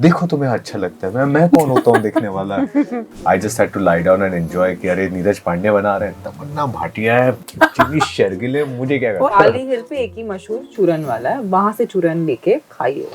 देखो तुम्हें अच्छा लगता है, मैं कौन होता हूँ देखने वाला। I just had to lie down and enjoy कि अरे नीरज पांडे बना रहे हैं, तमन्ना भाटिया है, जिमी शेरगिल है, मुझे क्या करना। पाली हिल पे एक ही मशहूर चूरन वाला है, वहां से चूरन लेके खाइए,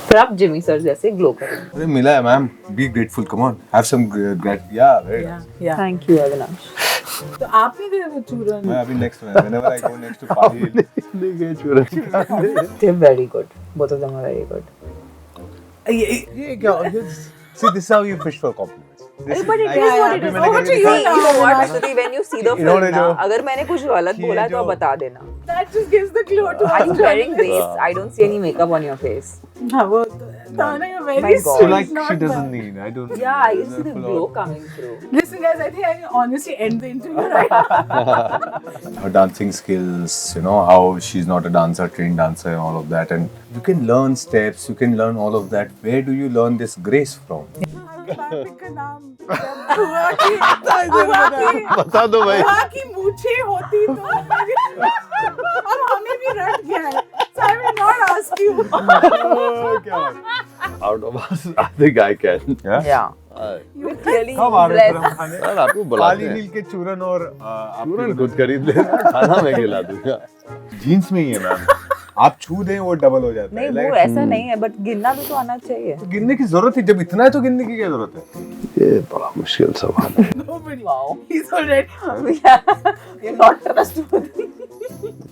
फिर आप जिमी सर जैसे ग्लो करेंगे। अरे मिला है ma'am, be grateful, come on, have some या थैंक यू अविनाश। तो आप नहीं गए वो चूरन? मैं अभी नेक्स्ट में, whenever I go next to Pali Hill, नहीं गए चूरन। They are very good, both of them are very good. ये क्या, see this is how you fish for compliments. But it is what it is. Over to you now. You know what, Stuti, when you see the film इन्होंने ना, जो- अगर मैंने कुछ गलत ये बोला तो जो- आप बता देना। That just gives the clue to Are you wearing this? I don't see any makeup on your face. हाँ वो Tana, you're My very God. So sweet, like not she doesn't bad. need, I don't. Yeah, I can see the glow coming through. Listen guys, I think I can honestly end the interview right now. Her dancing skills, you know, how she's not a dancer, trained dancer, and all of that, and you can learn steps, you can learn all of that. Where do you learn this grace from? का नाम बता दो भाई। बुआ की मूछें होती तो अब हमें भी रट गया है. So I will not ask you. Out of us, I think I can. Yeah. You Clearly कब आ रहे हैं blessed. फिर हम खाने? यार आपको बुलाते पाली हैं। हिल के चूरन और चूरन खुद खरीद ले, खाना मैं खिला दूंगा। जीन्स में ही है मैम, आप छू दें वो डबल हो जाता नहीं है। वो ऐसा नहीं है, बट गिनना भी तो आना चाहिए। तो गिनने की जरूरत है, जब इतना है तो गिनने की क्या जरूरत है। ये बड़ा मुश्किल सवाल है। nobody. Wow. He's already. You're not trustworthy.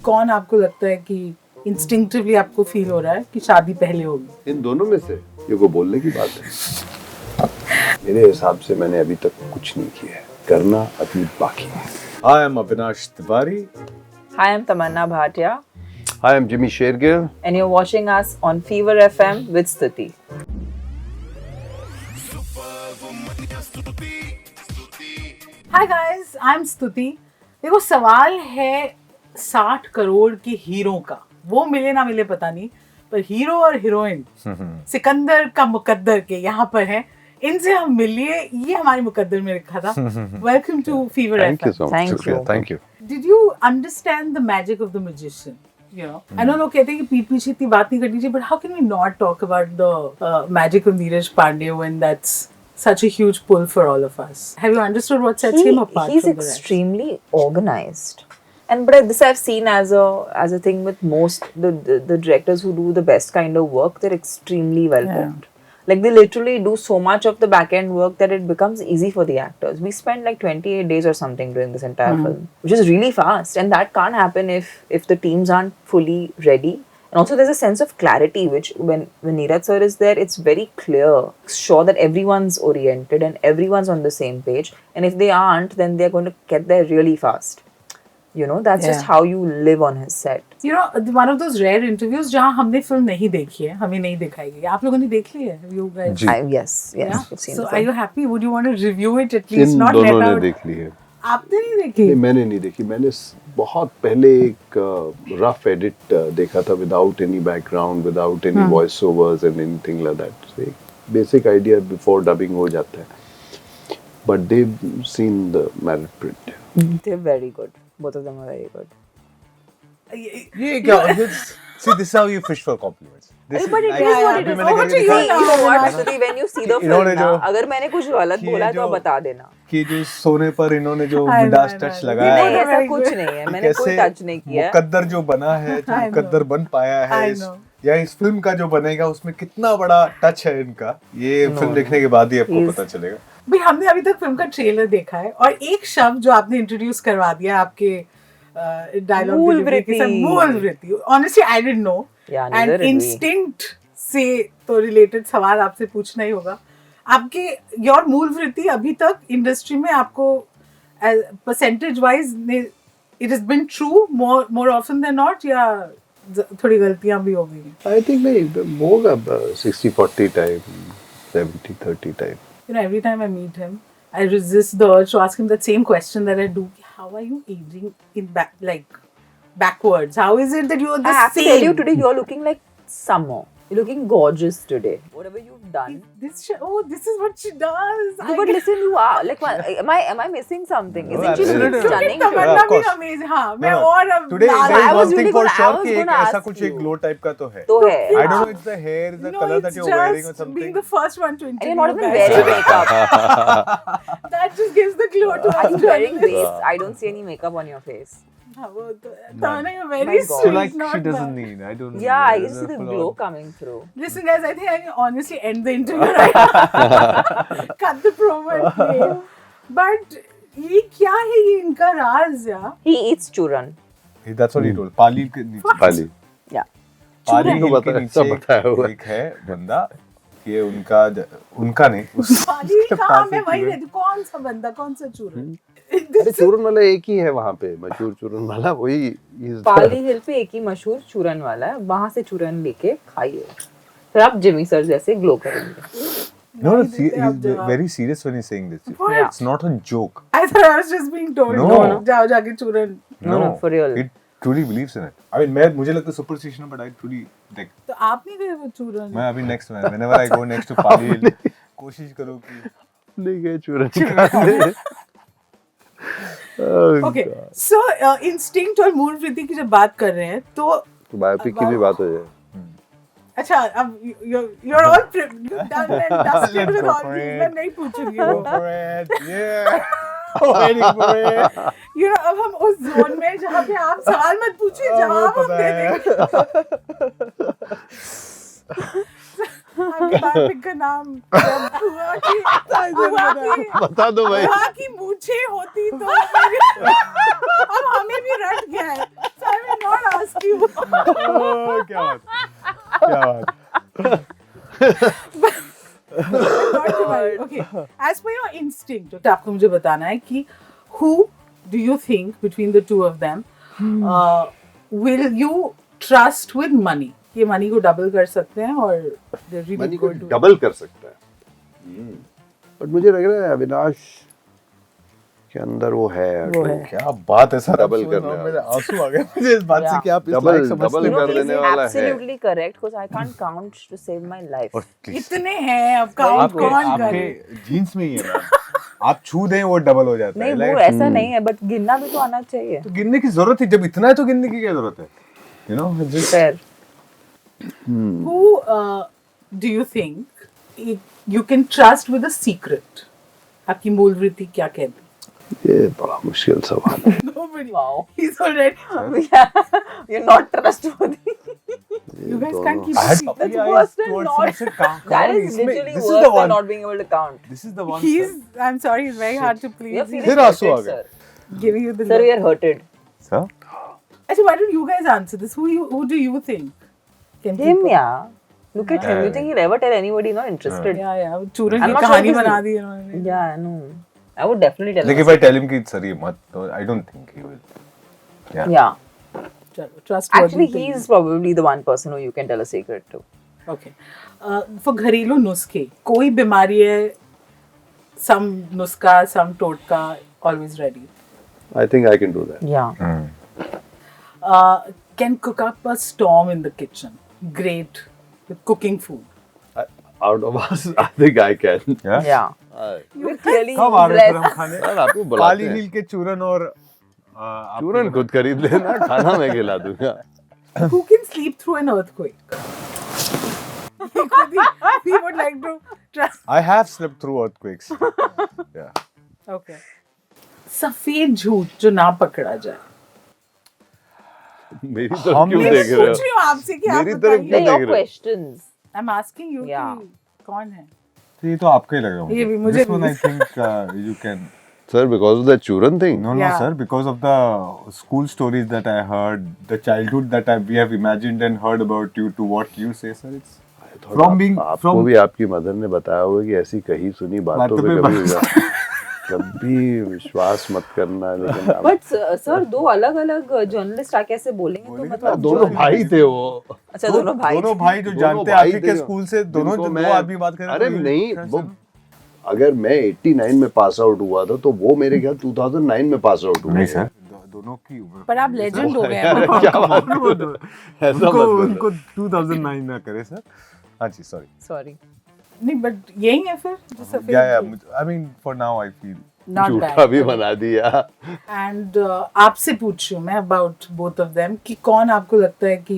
कौन आपको लगता है कि इंस्टिंक्टिवली आपको फील हो रहा है कि शादी पहले होगी? इन दोनों में से ये को बोलने की बात है। मेरे हिसाब से मैंने अभी तक कुछ नहीं किया है, करना अभी बाकी है। I am Avinash Tiwari. Hi, I'm Tamanna Bhatia, Hi, I'm Jimmy Shergill. and you're watching us on Fever FM with Stuti. Hi guys, I'm स्तुति. देखो सवाल है 60 करोड़ के हीरो का, वो मिले ना मिले पता नहीं, पर हीरो और हीरोइन सिकंदर का मुकद्दर के यहाँ पर है. इनसे हम मिलिए, ये हमारे मुकद्दर में रखा था. Welcome to fever Thank you FM. so much. Thank शुक्रिया, you. Thank you. Did you understand the magic of the magician? You know, I know लोग कहते हैं कि पीठ पीछे इतनी बात नहीं करनी चाहिए, but how can we not talk about the magic of Neeraj Pandey when that's such a huge pull for all of us? Have you understood what sets him apart He's from the rest? extremely organized. And but this I've seen as a thing with most the directors who do the best kind of work, they're extremely well Yeah. booked. Like they literally do so much of the back end work that it becomes easy for the actors. We spent like 28 days or something doing this entire film, which is really fast, and that can't happen if the teams aren't fully ready. And also there's a sense of clarity which when Neeraj sir is there, it's very clear, sure that everyone's oriented and everyone's on the same page. And if they aren't, then they're going to get there really fast. You know, that's just Yeah. how you live on his set. You know, one of those rare interviews जहाँ हमने film नहीं देखी है, हमें नहीं दिखाई गई. आप लोगों ने देख ली है? You guys? Ji. Yes, Yeah? we've seen So the are film. you happy? Would you want to review it at least? In Not दोनों let ने out. देख ली है। आपने नहीं देखी? नहीं, मैंने नहीं देखी। मैंने बहुत पहले एक रफ एडिट देखा था, without any background, without any voice overs and anything like that. एक बेसिक आइडिया बिफोर डबिंग हो जाता है. But they seen the married print. They're very good. Both of them are very good. ये क्या, see this is how you fish for compliments. This But it I- is what it अभी is. मैंने Over करके to you दिखाया now. You know what, Stuti, when you see the film इन्होंने ना, जो- अगर मैंने कुछ गलत कि ये बोला तो जो- बता देना. कि जो सोने पर इन्होंने जो I know, Midas I touch know. लगाया नहीं, है, ऐसा कुछ नहीं है. मैंने कोई टच नहीं किया है. मुकद्दर जो बना है, जो I know. मुकद्दर बन पाया है, I know. या इस फिल्म का जो बनेगा उसमें कितना बड़ा टच है इनका, ये फिल्म देखने के बाद ही आपको He's- पता चलेगा. भाई हमने अभी तक फिल्म का ट्रेलर देखा है और एक शब्द जो आपने इंट्रोड्यूस करवा दिया आपके डायलॉग मूल वृत्ति. मूल वृत्ति. Honestly I didn't know. Yeah, neither and did we. Instinct से तो रिलेटेड सवाल आपसे पूछना ही होगा. आपके योर मूल वृत्ति अभी तक इंडस्ट्री में आपको percentage wise it has been true more often than not, या थोड़ी गलतियां भी हो गई? आई थिंक नहीं होगा 60-40 type, 70-30 type. You know, every time I meet him, I resist the urge to ask him that same question that I do. How are you aging in backwards? How is it that you are the I have to same? tell you today, you're looking like summer. You're looking gorgeous today. Whatever you've done. This is what she does. No, but listen, you are like, am I missing something? No, Isn't she absolutely. stunning? Yeah, Tamanna of भी course. amazing. हाँ, मैं No, no. और अब Today Lal- there I is was one thing really for gonna- I sure was कि एक gonna ऐसा ask कुछ एक you. glow type का तो है. तो है. I don't know it's the hair, it's the No, color that it's you're wearing or just something. being the first one to And interview. you're not even guys. wearing makeup. That just gives the glow to Are us you wearing journalists. this? I don't see any makeup on your face. हाँ, वो तो तमन्ना, you're very My God. So sweet. like not she doesn't bad. need. I don't. Yeah, I know, can see the full glow on. coming through. Listen, guys, I think I can honestly end the interview right now. Cut the promo and play. But ये क्या है ये इनका राज या? He eats churran. That's what he told. पाली के नीचे. खाली Yeah. पाली चूरन हिल तो के बताया, नीचे सब बताया हुआ है। एक है बंदा. ये उनका नहीं. पाली उसके कहाँ पास मैं एक वही चूरन. रहती हूँ। कौन सा बंदा कौन सा चूरन? अरे चूरन वाला एक ही है वहाँ पे, मशहूर चूरन वाला वही is- पाली हिल पे एक ही मशहूर चूरन वाला है, वहां से चूरन लेके खाइए, फिर आप जिमी सर जैसे ग्लो करेंगे. No, नहीं देते आप he's जवाब। very serious when he's saying this. What? Yeah. It's not a joke. I thought I was just being told. No. No, जाओ जाके चूरन. No, for real. He truly believes in it. I mean, मुझे लगता है superstition है, but I truly like. तो आप नहीं गए वो चूरन? मैं अभी next में, whenever I go next to पाली हिल, कोशिश करो कि नहीं गए चूरन खाने। Oh, Okay, God. so instinct और मूलवृत्ति की जब बात कर रहे हैं तो तो बायोपिक की भी बात हो जाए। अच्छा अब you're all done and dusted Let's with go all for these. it. मैं नहीं पूछूंगी go वो. for it, yeah, waiting for it. You know अब हम उस जोन में जहाँ पे आप सवाल मत पूछिए जवाब हम दे देंगे. आपके बायोपिक का नाम जब हुआ बता दो भाई। हुआ कि मूछें होती तो अब हमें भी रट गया है. So I will not ask you. Oh, क्या बात. Not to worry. Okay. As per your instinct, तो आपको मुझे बताना है कि who do you think between the two of them will you trust with money? ये मनी को डबल कर सकते हैं और they're really मनी को good. डबल कर सकता है। बट मुझे लग रहा है अविनाश के अंदर वो है। वो है। क्या बात है सर. Double करने वाला. मेरे आंसू आ गए मुझे इस बात से कि आप इस Double- लायक समझते double हो. कर देने वाला है। absolutely correct because I can't count to save my life. और please, इतने हैं अब काउंट कौन आपके करे? जीन्स में ही है मैम. आप छू दें वो डबल हो जाता नहीं है. वो Like, ऐसा नहीं है, बट गिनना भी तो आना चाहिए. तो गिनने की जरूरत है. जब इतना है तो गिनने की क्या जरूरत है? You know, it's just Fair. Who do you think you can trust with a secret? आपकी मूलवृत्ति क्या कहती है? ये बड़ा मुश्किल सवाल है। Nobody. Wow. He's already. You're not trustworthy. You guys can't keep I had a secret. puppy That's eyes worse than towards not- him. I said, "Come That on, is इसमें- literally this is worse the than one. not being able to count. This is the one. He's. I'm sorry. It's very hard to please. You're He's feeling फिर आंसू आ hurted, गए. sir. giving you the. Sir, look. we are hurted. Sir? Actually, why don't you guys answer this? Who do you think? Can Him, people- yeah. Look at him. You think he'll ever tell anybody? Not interested. Yeah, yeah. चूरन I'm की not sure कहानी he's- बना दी इन्होंने. Yeah, I know. I would definitely tell Like him. if I tell him कि sir ये मत, तो I don't think he will. Yeah. चलो, trustworthy Actually, thing. he's probably the one person who you can tell a secret to. Okay. For घरेलू नुस्खे, कोई बीमारी है, some नुस्खा, some टोटका, always ready. I think I can do that. Yeah. Can cook up a storm in the kitchen. Great with cooking food. Out of us, I think I can. Yeah? Yeah. We're clearly कब आ रहे हैं फिर हम blessed. खाने? यार आपको बुलाते काली हैं। नील के चूरन और आपको चूरन खुद खरीद लेना, खाना मैं खिला दूंगा। Who can sleep through an earthquake? We would like to try. I have slept through earthquakes. Yeah. Okay. सफेद झूठ जो ना पकड़ा जाए. मेरी तरफ हम क्यों मैं देख रहे पूछ हो? रही हूँ आपसे कि आप मेरी तरफ बताइए. क्यों They're your देख रहे हो? questions. I'm asking you Yeah. कि कौन है? तो ये तो आपका ही लग रहा है ये भी मुझे This one भी. I think you can. Sir, because of that chooran thing? No, Yeah. sir. Because of the school stories that I heard, the childhood that we have imagined and heard about you, to what you say, sir, it's from being आपको from. भी आपकी mother ने बताया होगा कि ऐसी कही सुनी बातों पे कभी विश्वास मत करना। लेकिन आप- But sir, दो अलग अलग जर्नलिस्ट आके ऐसे बोलेंगे तो मतलब दोनों भाई थे वो। अच्छा दोनों भाई दोनों भाई जो दोनों जानते हैं भाई आप के थे। स्कूल से, दोनों जिनको जो मैं- दो आदमी बात कर रहे हैं, अरे तो you- नहीं, sir, वो sir. अगर मैं 89 में पास आउट हुआ था तो वो मेरे ख्याल 2009 में पास आउट हुआ। नहीं सर, दोनों की उम्र पर आप legend हो गए हैं। क्या बात वो कर दो- ऐसा मत उनको बोलो। उनको 2009 ना करे सर. हाँ जी, sorry. Sorry. नहीं बट यही है फिर जो सफेद Yeah. I mean, for now I feel. not झूठा bad भी बना दिया. and आपसे पूछ रही हूँ मैं about both of them कि कौन आपको लगता है कि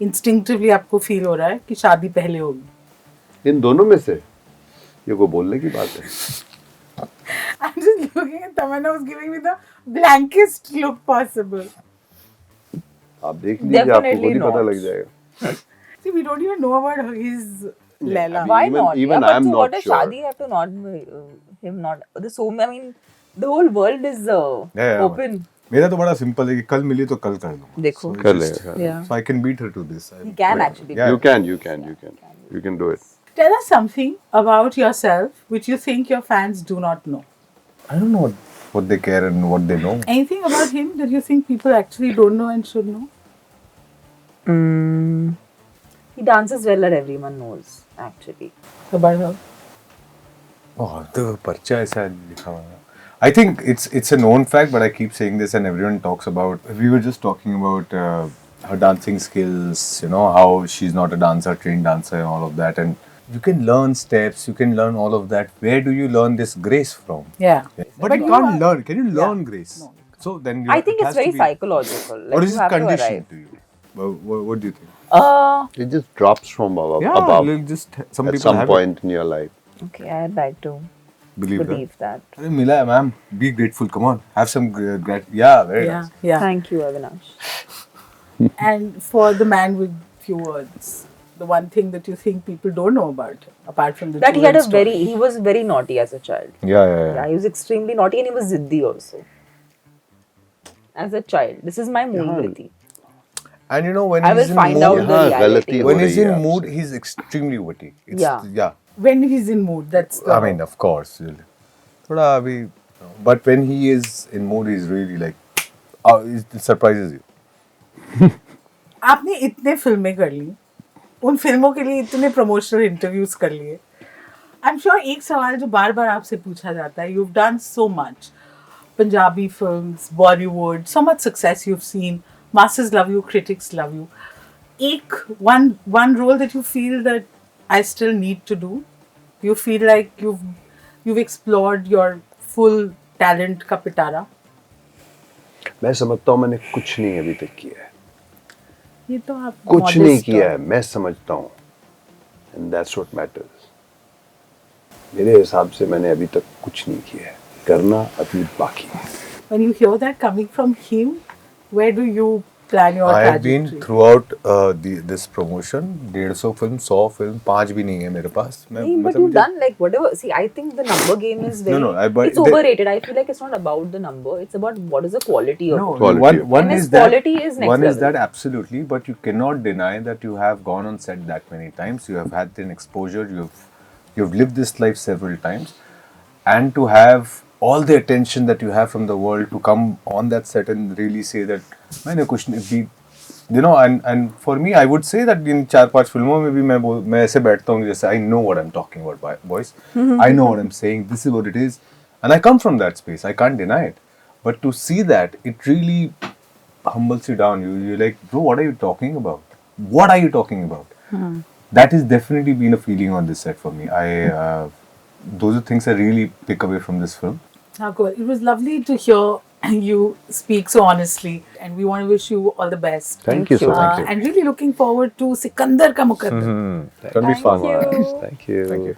instinctively आपको feel हो रहा है कि शादी पहले होगी. इन दोनों में से ये को बोलने की बात है. I'm just looking at Tamanna was giving me the blankest look possible. आप देख लीजिए, आपको खुद Definitely ही पता not. लग जाएगा. See, we don't even know about his Leila. I mean, Why even- not? even yeah, but I'm so not what does sure. Shadi have to not him not the so I mean the whole world is Yeah. open. मेरा तो बड़ा simple है कि कल मिली तो कल कर दूंगा. देखो. So कर just- लेगा. Yeah. So I can beat her to this. He can actually. Yeah. You can do it. Tell us something about yourself which you think your fans do not know. I don't know what they care and what they know. Anything about him that you think people actually don't know and should know? He dances well that everyone knows actually. About her? Oh, the parcha ऐसा लिखा हुआ है. I think it's a known fact, but I keep saying this and everyone talks about. We were just talking about her dancing skills. You know how she's not a dancer, trained dancer, and all of that. And you can learn steps. You can learn all of that. Where do you learn this grace from? Yeah. But you can't learn. Can you learn grace? No. So then I think it it's has very to be, psychological. Like or you is it have to conditioned arrive. to you? What do you think? It just drops from above, Yeah, like just some at people some have point in your life. Okay, I'd like to it. Believe that. अरे मिला है ma'am. Be grateful. Come on, have some yeah, very Yeah. nice. Yeah. Thank you, Avinash. And for the man with few words, the one thing that you think people don't know about him, apart from the That he Children's had story. he was very naughty as a child. Yeah. Yeah, he was extremely naughty and he was ziddi also. As a child. This is my mood. And you know when I he's will in find mood, out the यहाँ reality. गलती हो when he's रही in है mood, आपसे. he's extremely witty. It's, Yeah. When he's in mood, that's the I mean, of course. थोड़ा अभी, but when he is in mood, he's really like, it surprises you. आपने इतने फिल्में कर ली, उन फिल्मों के लिए इतने प्रमोशनल इंटरव्यूज कर लिए. आई एम श्योर एक सवाल जो बार बार आपसे पूछा जाता है, you've done so much. Punjabi films, Bollywood, so much success you've seen. Masses love you, critics love you. One role that you feel that I still need to do. You feel like you've explored your full talent का पिटारा. मैं समझता हूँ मैंने कुछ नहीं अभी तक किया है. ये तो आप कुछ modest नहीं हो. किया है, मैं समझता हूँ. And that's what matters. मेरे हिसाब से मैंने अभी तक कुछ नहीं किया है. करना अभी बाकी है. When you hear that coming from him, where do you plan your I have trajectory? been throughout this promotion 150 film, 100 film, 5 भी नहीं है मेरे पास. मैं But मतलब you've मुझे- done like whatever. See, I think the number game is very. No, but it's overrated. I feel like it's not about the number. It's about what is the quality of No, it. Quality. one And is his that. quality is next One is level. that absolutely, but you cannot deny that you have gone on set that many times. You have had an exposure. You've lived this life several times, and to have all the attention that you have from the world to come on that set and really say that मैंने कुछ नहीं भी, you know, and for me I would say that इन 4-5 फिल्मों में भी मैं ऐसे बैठता हूँ जैसे I know what I'm talking about, boys. I know what I'm saying. This is what it is, and I come from that space. I can't deny it. But to see that, it really humbles you down. You're like, bro, what are you talking about? What are you talking about? That has definitely been a feeling on this set for me. Those are things I really pick away from this film. How cool. It was lovely to hear you speak so honestly, and we want to wish you all the best. Thank you so much. And really looking forward to Sikandar Ka Muqaddam. Can be fun. you. Thank you.